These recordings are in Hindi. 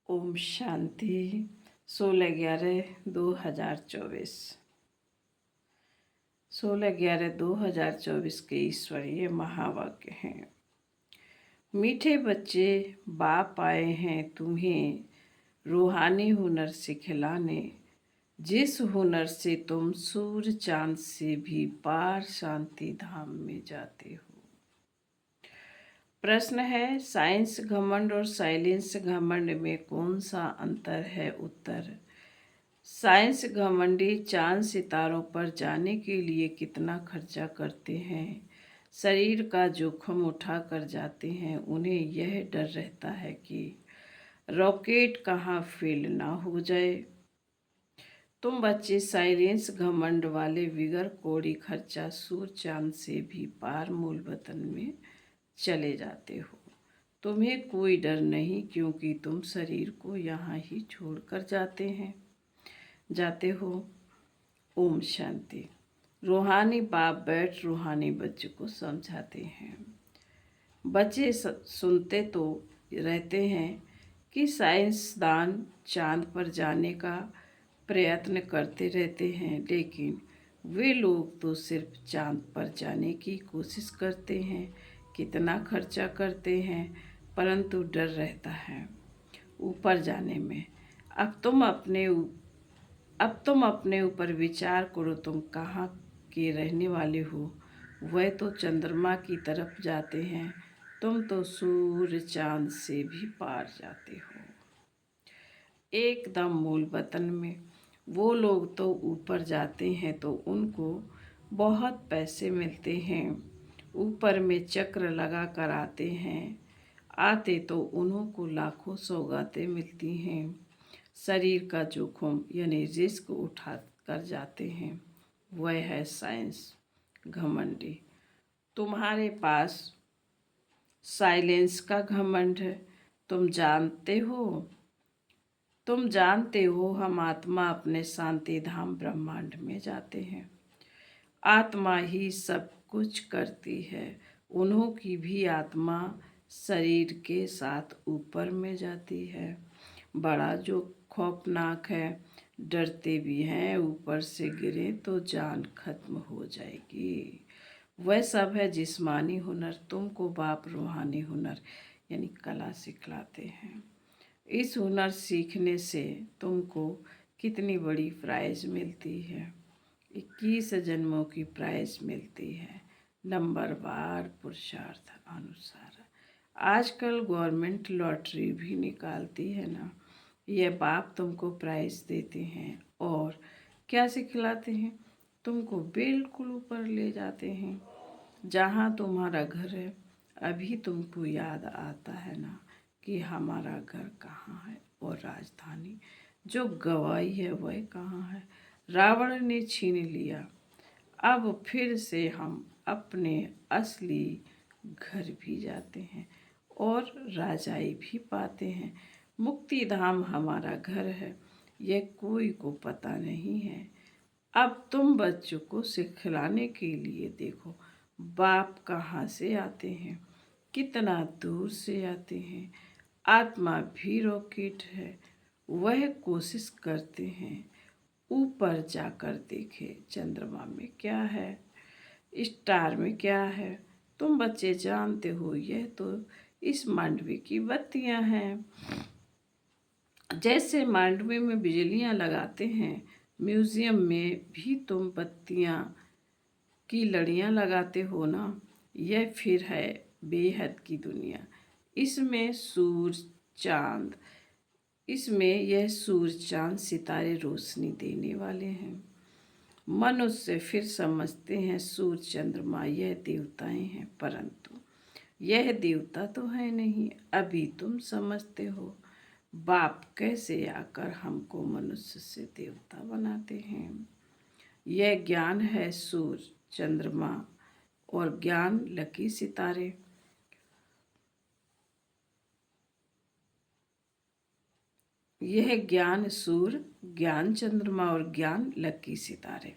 ओम शांति 16/11/2024 16/11/2024 के ईश्वरीय महावाक्य हैं। मीठे बच्चे, बाप आए हैं तुम्हें रूहानी हुनर सिखलाने, जिस हुनर से तुम सूर्य चांद से भी पार शांति धाम में जाते हो। प्रश्न है, साइंस घमंड और साइलेंस घमंड में कौन सा अंतर है? उत्तर, साइंस घमंडी चांद सितारों पर जाने के लिए कितना खर्चा करते हैं, शरीर का जोखिम उठा कर जाते हैं। उन्हें यह डर रहता है कि रॉकेट कहाँ फेल ना हो जाए। तुम बच्चे साइलेंस घमंड वाले बिगर कोड़ी खर्चा सूर्य चांद से भी पार मूल वतन में चले जाते हो। तुम्हें कोई डर नहीं, क्योंकि तुम शरीर को यहाँ ही छोड़कर जाते हो। ओम शांति। रूहानी बाप बैठ रूहानी बच्चे को समझाते हैं। बच्चे सुनते तो रहते हैं कि साइंसदान चांद पर जाने का प्रयत्न करते रहते हैं, लेकिन वे लोग तो सिर्फ चांद पर जाने की कोशिश करते हैं, कितना खर्चा करते हैं, परंतु डर रहता है ऊपर जाने में। अब तुम अपने ऊपर विचार करो, तुम कहाँ के रहने वाले हो? वह तो चंद्रमा की तरफ जाते हैं, तुम तो सूर्य चांद से भी पार जाते हो, एकदम मूल वतन में। वो लोग तो ऊपर जाते हैं तो उनको बहुत पैसे मिलते हैं, ऊपर में चक्र लगा कर आते तो उनको लाखों सौगातें मिलती हैं। शरीर का जोखिम यानी रिस्क उठा कर जाते हैं। वह है साइंस घमंडी। तुम्हारे पास साइलेंस का घमंड है। तुम जानते हो हम आत्मा अपने शांति धाम ब्रह्मांड में जाते हैं। आत्मा ही सब कुछ करती है। उन्हों की भी आत्मा शरीर के साथ ऊपर में जाती है। बड़ा जो खौफनाक है, डरते भी हैं, ऊपर से गिरे तो जान खत्म हो जाएगी। वह सब है जिस्मानी हुनर। तुमको बाप रूहानी हुनर यानी कला सिखलाते हैं। इस हुनर सीखने से तुमको कितनी बड़ी प्राइज मिलती है? 21 जन्मों की प्राइज मिलती है, नंबरवार पुरुषार्थ अनुसार। आजकल गवर्नमेंट लॉटरी भी निकालती है ना, यह बाप तुमको प्राइज देते हैं और क्या सिखलाते हैं? तुमको बिल्कुल ऊपर ले जाते हैं, जहाँ तुम्हारा घर है। अभी तुमको याद आता है ना कि हमारा घर कहाँ है और राजधानी जो गवाई है वह कहाँ है? रावण ने छीन लिया। अब फिर से हम अपने असली घर भी जाते हैं और राजाई भी पाते हैं। मुक्ति धाम हमारा घर है, यह कोई को पता नहीं है। अब तुम बच्चों को सिखलाने के लिए देखो, बाप कहाँ से आते हैं, कितना दूर से आते हैं। आत्मा भी रॉकेट है, वह कोशिश करते हैं ऊपर जाकर देखे चंद्रमा में क्या है, स्टार में क्या है। तुम बच्चे जानते हो, यह तो इस मांडवी की बत्तियां हैं। जैसे मांडवी में बिजलियां लगाते हैं, म्यूजियम में भी तुम बत्तियां की लड़ियां लगाते हो ना। यह फिर है बेहद की दुनिया। इसमें यह सूरज चांद सितारे रोशनी देने वाले हैं। मनुष्य फिर समझते हैं सूर्य चंद्रमा यह देवताएं हैं, परंतु यह देवता तो है नहीं। अभी तुम समझते हो बाप कैसे आकर हमको मनुष्य से देवता बनाते हैं। यह ज्ञान है सूर्य चंद्रमा और ज्ञान लकी सितारे। यह ज्ञान सूर्य, ज्ञान चंद्रमा और ज्ञान लकी सितारे।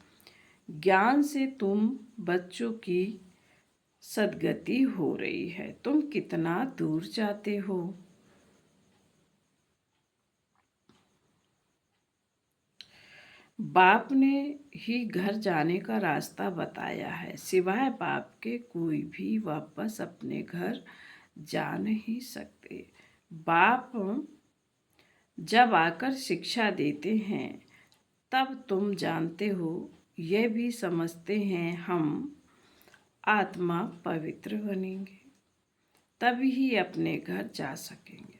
ज्ञान से तुम बच्चों की सदगति हो रही है। तुम कितना दूर जाते हो। बाप ने ही घर जाने का रास्ता बताया है। सिवाय बाप के कोई भी वापस अपने घर जा नहीं सकते। बाप जब आकर शिक्षा देते हैं तब तुम जानते हो, यह भी समझते हैं हम आत्मा पवित्र बनेंगे, तभी अपने घर जा सकेंगे।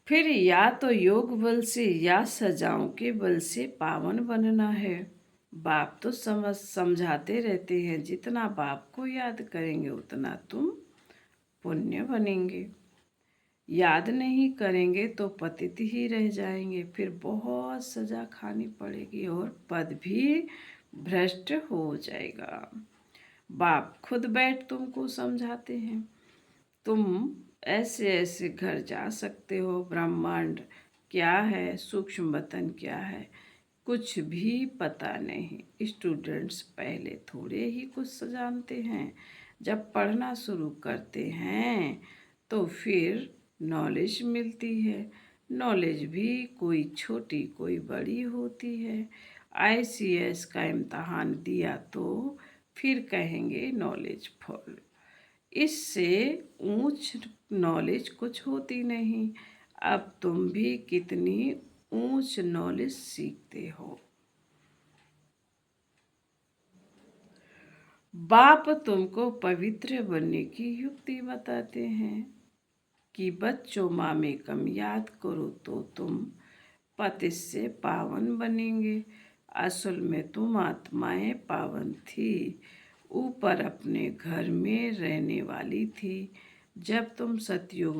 फिर या तो योग बल से या सजाओं के बल से पावन बनना है। बाप तो समझाते रहते हैं, जितना बाप को याद करेंगे उतना तुम पुण्य बनेंगे। याद नहीं करेंगे तो पतित ही रह जाएंगे, फिर बहुत सजा खानी पड़ेगी और पद भी भ्रष्ट हो जाएगा। बाप खुद बैठ तुमको समझाते हैं, तुम ऐसे ऐसे घर जा सकते हो। ब्रह्मांड क्या है, सूक्ष्म वतन क्या है, कुछ भी पता नहीं। स्टूडेंट्स पहले थोड़े ही कुछ जानते हैं, जब पढ़ना शुरू करते हैं तो फिर नॉलेज मिलती है। नॉलेज भी कोई छोटी कोई बड़ी होती है। ICS का इम्तहान दिया तो फिर कहेंगे नॉलेज फुल। इससे ऊंच नॉलेज कुछ होती नहीं। अब तुम भी कितनी ऊंच नॉलेज सीखते हो। बाप तुमको पवित्र बनने की युक्ति बताते हैं कि बच्चों मामेकम याद करो तो तुम पति से पावन बनेंगे। असल में तुम आत्माएं पावन थी, ऊपर अपने घर में रहने वाली थी। जब तुम सतयुग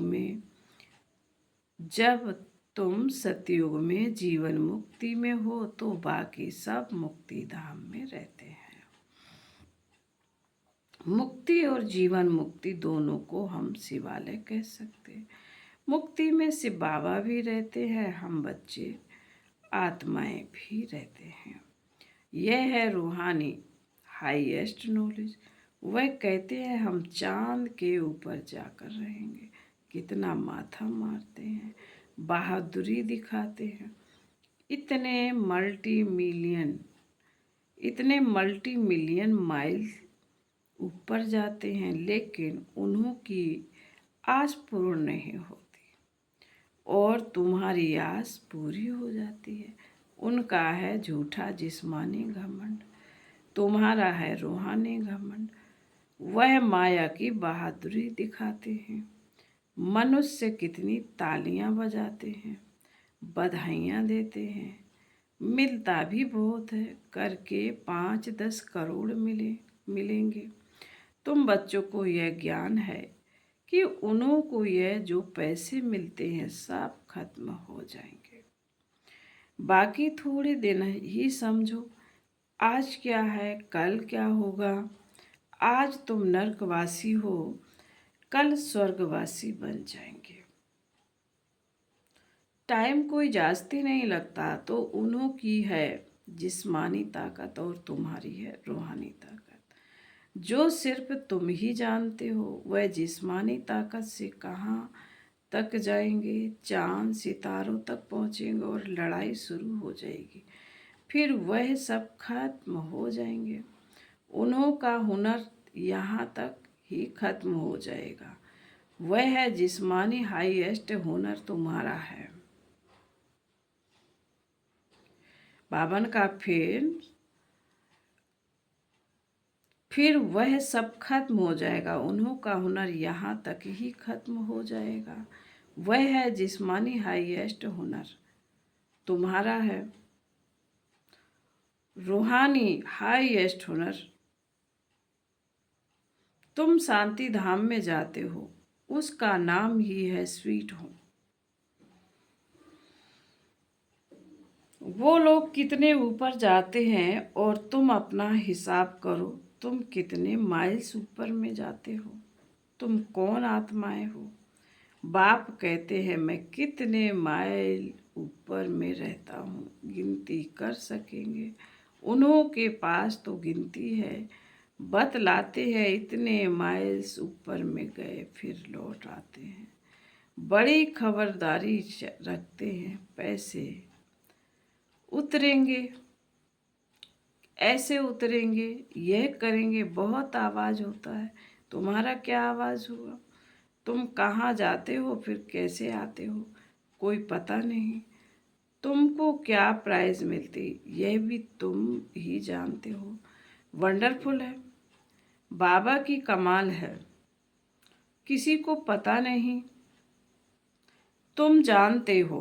में जीवन मुक्ति में हो तो बाकी सब मुक्ति धाम में रहते हैं। मुक्ति और जीवन मुक्ति दोनों को हम शिवालय कह सकते हैं। मुक्ति में शिव बाबा भी रहते हैं, हम बच्चे आत्माएं भी रहते हैं। यह है रूहानी हाईएस्ट नॉलेज। वह कहते हैं हम चांद के ऊपर जाकर रहेंगे। कितना माथा मारते हैं, बहादुरी दिखाते हैं। इतने मल्टी मिलियन माइल ऊपर जाते हैं, लेकिन उन्हों की आस पूर्ण नहीं होती और तुम्हारी आस पूरी हो जाती है। उनका है झूठा जिस्मानी घमंड, तुम्हारा है रूहानी घमंड। वह माया की बहादुरी दिखाते हैं। मनुष्य कितनी तालियां बजाते हैं, बधाइयाँ देते हैं, मिलता भी बहुत है। करके 5-10 करोड़ मिलेंगे। तुम बच्चों को यह ज्ञान है कि उन्हों को यह जो पैसे मिलते हैं सब खत्म हो जाएंगे। बाकी थोड़े दिन ही समझो, आज क्या है कल क्या होगा। आज तुम नरकवासी हो, कल स्वर्गवासी बन जाएंगे। टाइम कोई जास्ती नहीं लगता, तो उन्हों की है जिस्मानी ताकत और तुम्हारी है रूहानी ताकत। जो सिर्फ तुम ही जानते हो, वह जिस्मानी ताकत से कहाँ तक जाएंगे, चांद सितारों तक पहुँचेंगे और लड़ाई शुरू हो जाएगी। फिर वह सब खत्म हो जाएंगे। उन्हों का हुनर यहाँ तक ही खत्म हो जाएगा। वह है जिस्मानी हाईएस्ट हुनर तुम्हारा है। बावन का फिर वह सब खत्म हो जाएगा। उन्हों का हुनर यहाँ तक ही खत्म हो जाएगा। वह है जिस्मानी हाईएस्ट हुनर तुम्हारा है। रूहानी हाईएस्ट हुनर तुम शांति धाम में जाते हो, उसका नाम ही है स्वीट होम। वो लोग कितने ऊपर जाते हैं और तुम अपना हिसाब करो, तुम कितने माइल्स ऊपर में जाते हो। तुम कौन आत्माएं हो। बाप कहते हैं मैं कितने माइल ऊपर में रहता हूँ, गिनती कर सकेंगे। उन्हों के पास तो गिनती है। बतलाते हैं इतने माइल्स ऊपर में गए फिर लौट आते हैं। बड़ी खबरदारी रखते हैं। पैसे उतरेंगे, ऐसे उतरेंगे, यह करेंगे, बहुत आवाज़ होता है। तुम्हारा क्या आवाज़ हुआ? तुम कहाँ जाते हो, फिर कैसे आते हो, कोई पता नहीं। तुमको क्या प्राइज़ मिलती, यह भी तुम ही जानते हो। वंडरफुल है, बाबा की कमाल है, किसी को पता नहीं। तुम जानते हो।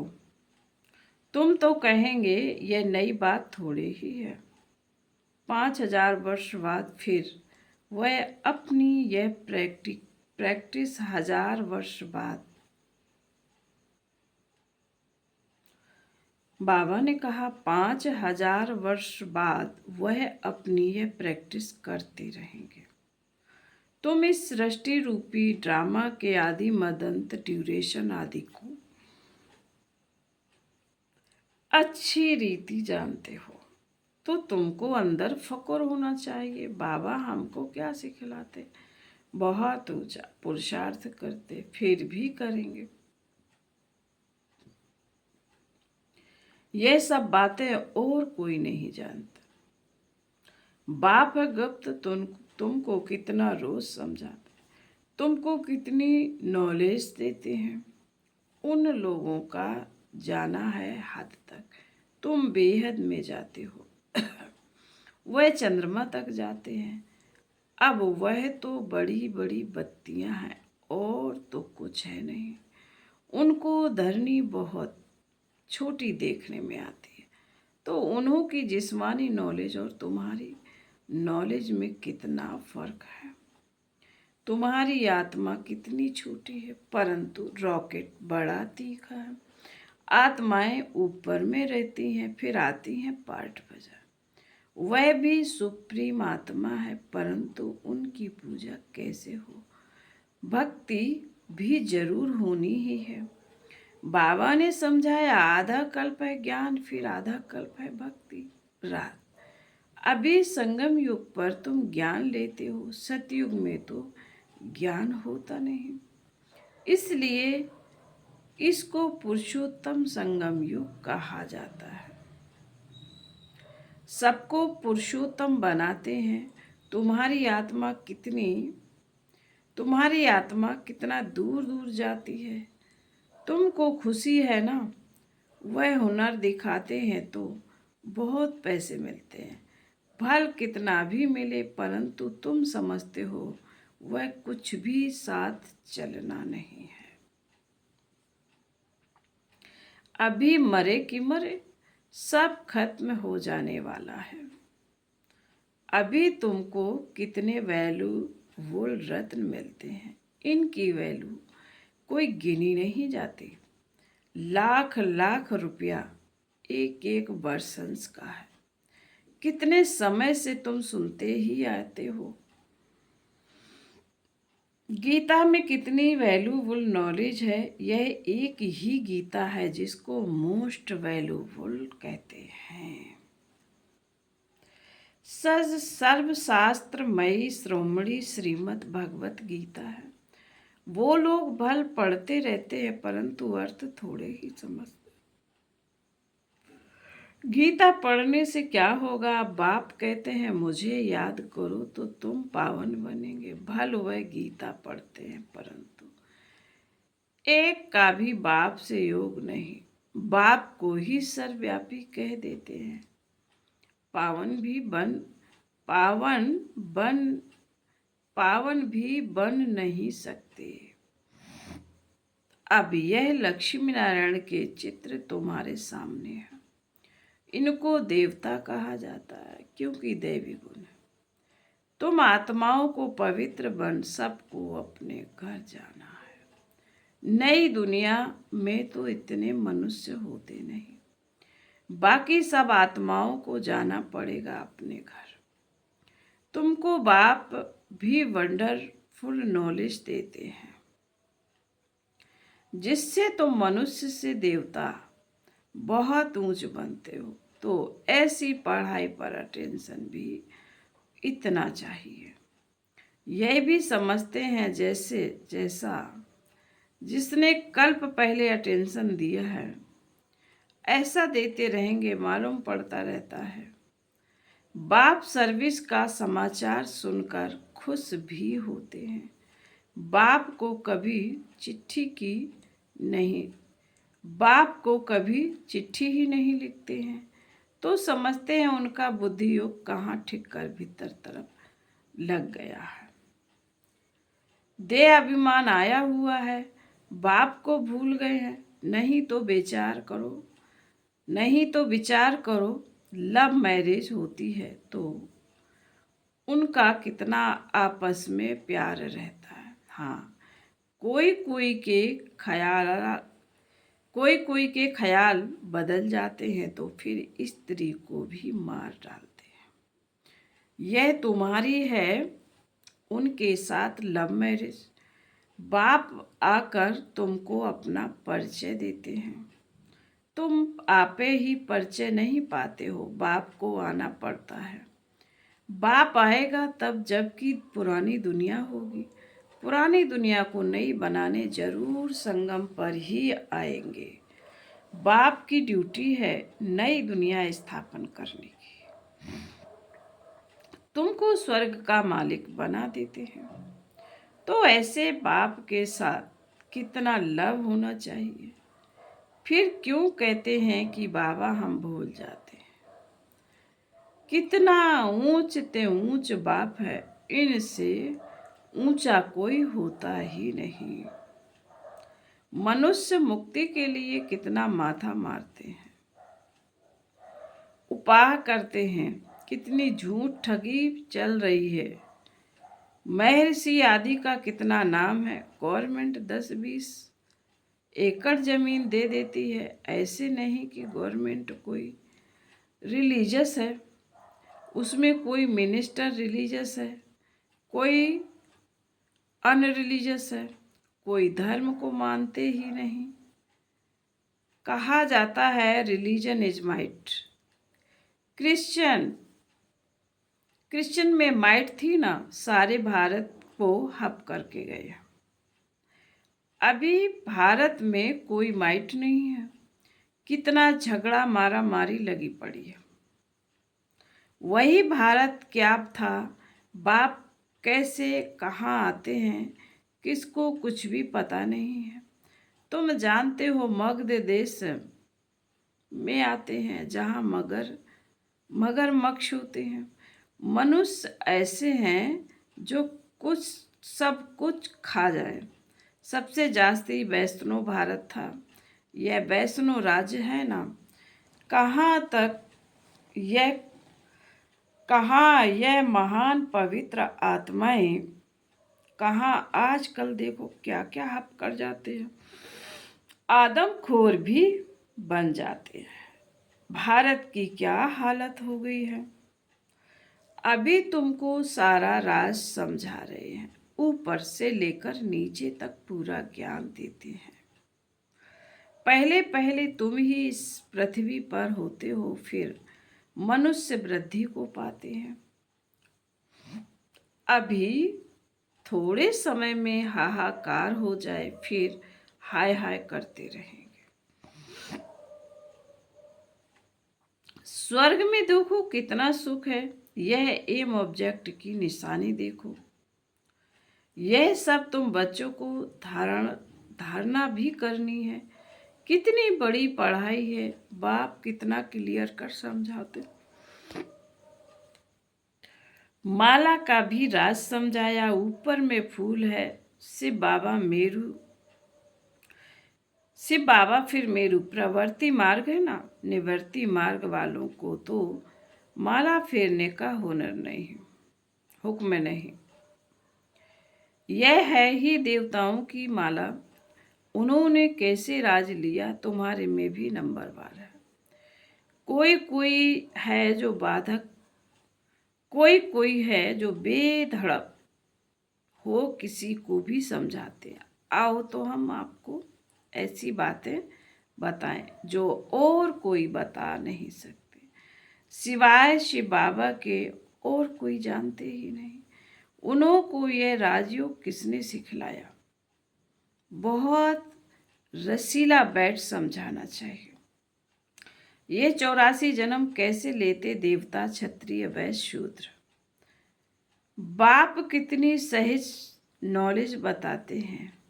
तुम तो कहेंगे यह नई बात थोड़ी ही है। 5,000 वर्ष बाद फिर वह अपनी यह प्रैक्टिस 1,000 वर्ष बाद। बाबा ने कहा 5,000 वर्ष बाद वह अपनी यह प्रैक्टिस करते रहेंगे। तुम इस सृष्टि रूपी ड्रामा के आदि मदंत ड्यूरेशन आदि को अच्छी रीति जानते हो, तो तुमको अंदर फक्र होना चाहिए। बाबा हमको क्या सिखलाते, बहुत ऊंचा पुरुषार्थ करते, फिर भी करेंगे। ये सब बातें और कोई नहीं जानता। बाप गुप्त तुमको कितना रोज समझाते, तुमको कितनी नॉलेज देते हैं। उन लोगों का जाना है हद तक, तुम बेहद में जाते हो। वह चंद्रमा तक जाते हैं। अब वह तो बड़ी बड़ी बत्तियां हैं और तो कुछ है नहीं। उनको धरनी बहुत छोटी देखने में आती है। तो उन्हों की जिस्मानी नॉलेज और तुम्हारी नॉलेज में कितना फर्क है। तुम्हारी आत्मा कितनी छोटी है, परंतु रॉकेट बड़ा तीखा है। आत्माएं ऊपर में रहती हैं, फिर आती हैं पार्ट बाजार। वह भी सुप्रीम आत्मा है, परंतु उनकी पूजा कैसे हो, भक्ति भी जरूर होनी ही है। बाबा ने समझाया आधा कल्प है ज्ञान, फिर आधा कल्प है भक्ति। रात अभी संगम युग पर तुम ज्ञान लेते हो, सतयुग में तो ज्ञान होता नहीं। इसलिए इसको पुरुषोत्तम संगम युग कहा जाता है। सबको पुरुषोत्तम बनाते हैं। तुम्हारी आत्मा कितना दूर दूर जाती है। तुमको खुशी है ना, वह हुनर दिखाते हैं तो बहुत पैसे मिलते हैं। फल कितना भी मिले, परंतु तुम समझते हो वह कुछ भी साथ चलना नहीं है। अभी मरे कि मरे, सब खत्म हो जाने वाला है। अभी तुमको कितने वैल्यूबल रत्न मिलते हैं, इनकी वैल्यू कोई गिनी नहीं जाती। लाख लाख रुपया एक एक वर्षंस का है। कितने समय से तुम सुनते ही आते हो। गीता में कितनी वैल्यूबल नॉलेज है। यह एक ही गीता है जिसको मोस्ट वैल्यूबल कहते हैं। सर्वशास्त्रमयी श्रोमणी श्रीमद् भगवत गीता है। वो लोग भल पढ़ते रहते हैं, परंतु अर्थ थोड़े ही समझते। गीता पढ़ने से क्या होगा? बाप कहते हैं मुझे याद करो तो तुम पावन बनेंगे। भल वह गीता पढ़ते हैं, परंतु एक का भी बाप से योग नहीं। बाप को ही सर्वव्यापी कह देते हैं। पावन भी बन नहीं सकते। अब यह लक्ष्मी नारायण के चित्र तुम्हारे सामने है। इनको देवता कहा जाता है क्योंकि दैवी गुण है। तुम आत्माओं को पवित्र बन सबको अपने घर जाना है। नई दुनिया में तो इतने मनुष्य होते नहीं। बाकी सब आत्माओं को जाना पड़ेगा अपने घर। तुमको बाप भी वंडरफुल नॉलेज देते हैं, जिससे तुम मनुष्य से देवता बहुत ऊंच बनते हो। तो ऐसी पढ़ाई पर अटेंशन भी इतना चाहिए। यह भी समझते हैं जैसा जिसने कल्प पहले अटेंशन दिया है, ऐसा देते रहेंगे मालूम पड़ता रहता है। बाप सर्विस का समाचार सुनकर खुश भी होते हैं। बाप को कभी चिट्ठी की नहीं बाप को कभी चिट्ठी ही नहीं लिखते हैं, तो समझते हैं उनका बुद्धि योग कहाँ ठीक कर भीतर तरफ लग गया है। देह अभिमान आया हुआ है, बाप को भूल गए हैं। नहीं तो विचार करो, लव मैरिज होती है तो उनका कितना आपस में प्यार रहता है। हाँ, कोई कोई के ख्याल बदल जाते हैं तो फिर स्त्री को भी मार डालते हैं। यह तुम्हारी है उनके साथ लव मैरिज। बाप आकर तुमको अपना परिचय देते हैं, तुम आपे ही परिचय नहीं पाते हो, बाप को आना पड़ता है। बाप आएगा तब जबकि पुरानी दुनिया होगी। पुरानी दुनिया को नई बनाने जरूर संगम पर ही आएंगे। बाप की ड्यूटी है नई दुनिया स्थापन करने की। तुमको स्वर्ग का मालिक बना देते हैं, तो ऐसे बाप के साथ कितना लव होना चाहिए। फिर क्यों कहते हैं कि बाबा हम भूल जाते हैं। कितना ऊंच ते ऊंच बाप है, इनसे ऊंचा कोई होता ही नहीं। मनुष्य मुक्ति के लिए कितना माथा मारते हैं, उपाह करते हैं, कितनी झूठ ठगी चल रही है। महर्षि आदि का कितना नाम है। गवर्नमेंट 10-20 एकड़ जमीन दे देती है। ऐसे नहीं कि गवर्नमेंट कोई रिलीजियस है, उसमें कोई मिनिस्टर रिलीजियस है, कोई अनरिलीजियस है, कोई धर्म को मानते ही नहीं। कहा जाता है रिलीजन इज माइट। क्रिश्चियन में माइट थी ना, सारे भारत को हप करके गए। अभी भारत में कोई माइट नहीं है। कितना झगड़ा मारा मारी लगी पड़ी है। वही भारत क्या था। बाप कैसे कहाँ आते हैं किसको कुछ भी पता नहीं है। तुम जानते हो मगध देश में आते हैं जहाँ मगरमच्छ होते हैं। मनुष्य ऐसे हैं जो सब कुछ खा जाए। सबसे जास्ती वैष्णो भारत था। यह वैष्णो राज्य है ना, कहाँ यह महान पवित्र आत्माएं कहाँ आजकल देखो क्या क्या हप कर जाते हैं, आदमखोर भी बन जाते हैं। भारत की क्या हालत हो गई है। अभी तुमको सारा राज समझा रहे हैं, ऊपर से लेकर नीचे तक पूरा ज्ञान देते हैं। पहले पहले तुम ही इस पृथ्वी पर होते हो, फिर मनुष्य वृद्धि को पाते हैं। अभी थोड़े समय में हाहाकार हो जाए, फिर हाय हाय करते रहेंगे। स्वर्ग में देखो कितना सुख है। यह एम ऑब्जेक्ट की निशानी देखो। यह सब तुम बच्चों को धारणा भी करनी है। कितनी बड़ी पढ़ाई है। बाप कितना क्लियर कर समझाते। माला का भी राज समझाया। ऊपर में फूल है, शिव बाबा फिर मेरू। प्रवृत्ति मार्ग है ना, निवृत्ति मार्ग वालों को तो माला फेरने का हुक्म नहीं। यह है ही देवताओं की माला। उन्होंने कैसे राज लिया, तुम्हारे में भी नंबरवार है। कोई है जो बाधक, कोई है जो बेधड़क हो किसी को भी समझाते। आओ तो हम आपको ऐसी बातें बताएं जो और कोई बता नहीं सकते, सिवाय शिव बाबा के और कोई जानते ही नहीं। उन्हों को यह राजयोग किसने सिखलाया। बहुत रसीला बैठ समझाना चाहिए। ये 84 जन्म कैसे लेते देवता क्षत्रिय वैश्य शूद्र। बाप कितनी सहज नॉलेज बताते हैं।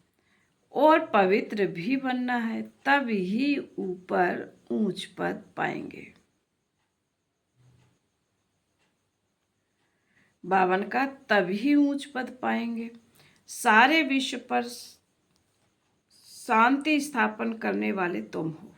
और पवित्र भी बनना है, तब ही ऊपर ऊंच पद पाएंगे। बावन का तभी ऊंच पद पाएंगे। सारे विश्व पर शांति स्थापन करने वाले तुम हो।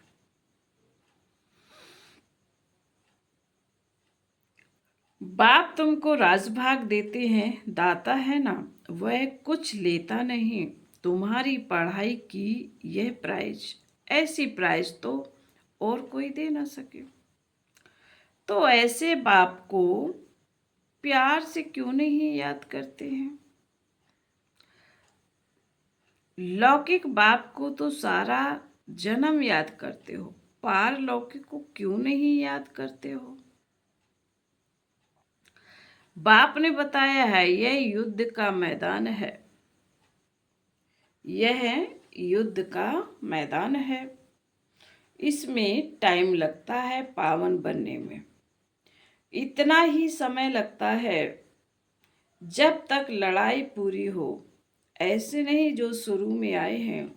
बाप तुमको राजभाग देते हैं, दाता है ना, वह कुछ लेता नहीं। तुम्हारी पढ़ाई की यह प्राइज, ऐसी प्राइज तो और कोई दे ना सके। तो ऐसे बाप को प्यार से क्यों नहीं याद करते हैं। लौकिक बाप को तो सारा जन्म याद करते हो, पारलौकिक को क्यों नहीं याद करते हो। बाप ने बताया है यह युद्ध का मैदान है, यह युद्ध का मैदान है। इसमें टाइम लगता है पावन बनने में। इतना ही समय लगता है जब तक लड़ाई पूरी हो। ऐसे नहीं जो शुरू में आए हैं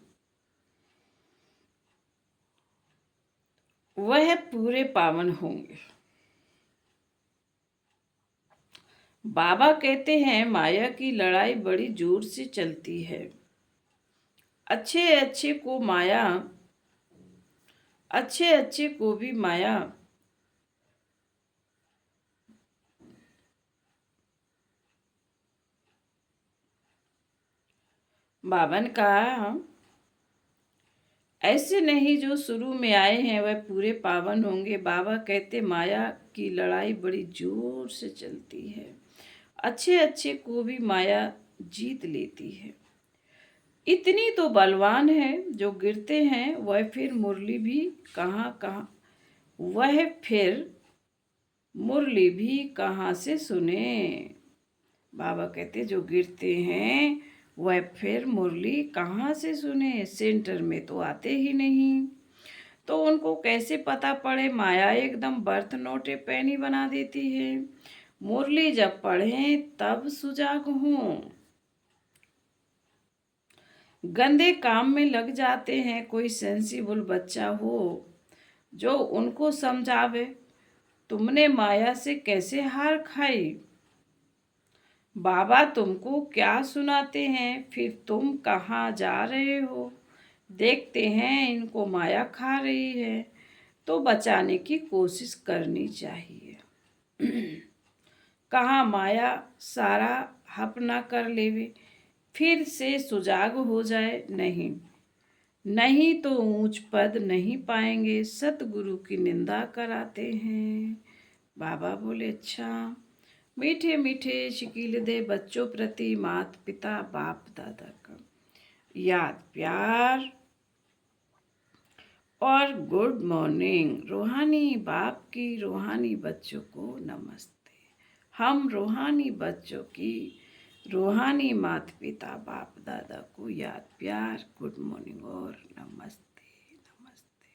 वह पूरे पावन होंगे। बाबा कहते हैं माया की लड़ाई बड़ी जोर से चलती है। अच्छे अच्छे को भी माया बावन का ऐसे नहीं जो शुरू में आए हैं वह पूरे पावन होंगे। बाबा कहते माया की लड़ाई बड़ी जोर से चलती है। अच्छे अच्छे को भी माया जीत लेती है। इतनी तो बलवान है जो गिरते हैं वह फिर मुरली भी कहाँ से सुने। बाबा कहते जो गिरते हैं वह फिर मुरली कहाँ से सुने। सेंटर में तो आते ही नहीं, तो उनको कैसे पता पड़े। माया एकदम बर्थ नोटे पैनी बना देती है। मुरली जब पढ़ें तब सुजाग हों। गंदे काम में लग जाते हैं। कोई सेंसिबल बच्चा हो जो उनको समझावे तुमने माया से कैसे हार खाई। बाबा तुमको क्या सुनाते हैं, फिर तुम कहाँ जा रहे हो। देखते हैं इनको माया खा रही है तो बचाने की कोशिश करनी चाहिए। कहाँ माया सारा हप ना कर लेवे, फिर से सुजाग हो जाए। नहीं तो ऊंच पद नहीं पाएंगे। सतगुरु की निंदा कराते हैं। बाबा बोले अच्छा। मीठे मीठे शिकील दे बच्चों प्रति माता पिता बाप दादा का याद प्यार और गुड मॉर्निंग। रूहानी बाप की रूहानी बच्चों को नमस्ते। हम रूहानी बच्चों की रूहानी माता पिता बाप दादा को याद प्यार गुड मॉर्निंग और नमस्ते नमस्ते।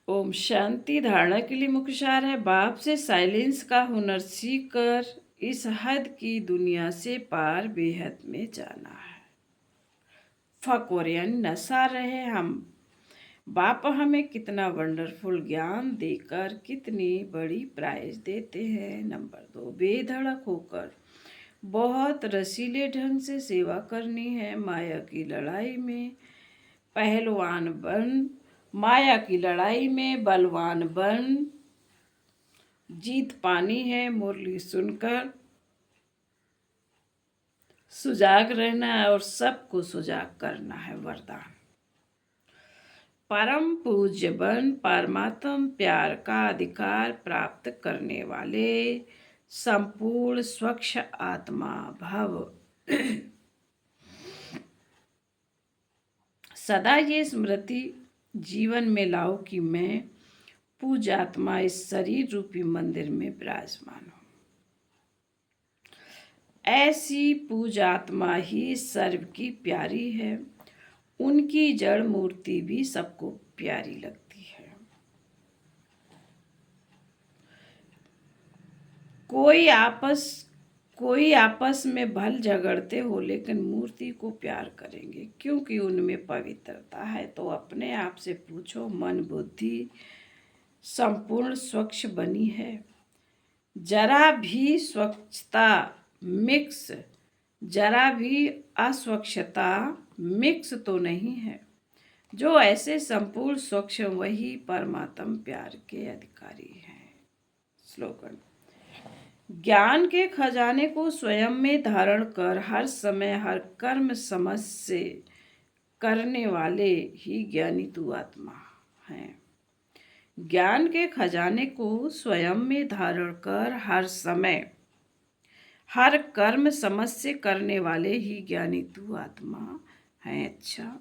ओम शांति। धारणा के लिए मुख्य सार है बाप से साइलेंस का हुनर सीख कर इस हद की दुनिया से पार बेहद में जाना है। फकोरियन नशा रहे हम। बाप हमें कितना वंडरफुल ज्ञान देकर कितनी बड़ी प्राइज देते हैं। नंबर 2 बेधड़क होकर बहुत रसीले ढंग से सेवा करनी है। माया की लड़ाई में बलवान बन जीत पानी है। मुरली सुनकर सुजाग रहना है और सबको सुजाग करना है। वरदान परम पूज्य बन परमात्म प्यार का अधिकार प्राप्त करने वाले संपूर्ण स्वच्छ आत्मा भव। सदा ये स्मृति जीवन में लाओ कि मैं पूजात्मा इस शरीर रूपी मंदिर में विराजमान हूँ। ऐसी पूजात्मा ही सर्व की प्यारी है। उनकी जड़ मूर्ति भी सबको प्यारी लगती है। कोई आपस में भल झगड़ते हो लेकिन मूर्ति को प्यार करेंगे क्योंकि उनमें पवित्रता है। तो अपने आप से पूछो, मन बुद्धि संपूर्ण स्वच्छ बनी है? जरा भी अस्वच्छता मिक्स तो नहीं है। जो ऐसे संपूर्ण स्वच्छ वही परमात्म प्यार के अधिकारी हैं। स्लोगन: ज्ञान के खजाने को स्वयं में धारण कर हर समय हर कर्म समझ से करने वाले ही ज्ञानी तू आत्मा है। ज्ञान के खजाने को स्वयं में धारण कर हर समय हर कर्म समझ से करने वाले ही ज्ञानी तू आत्मा है। अच्छा,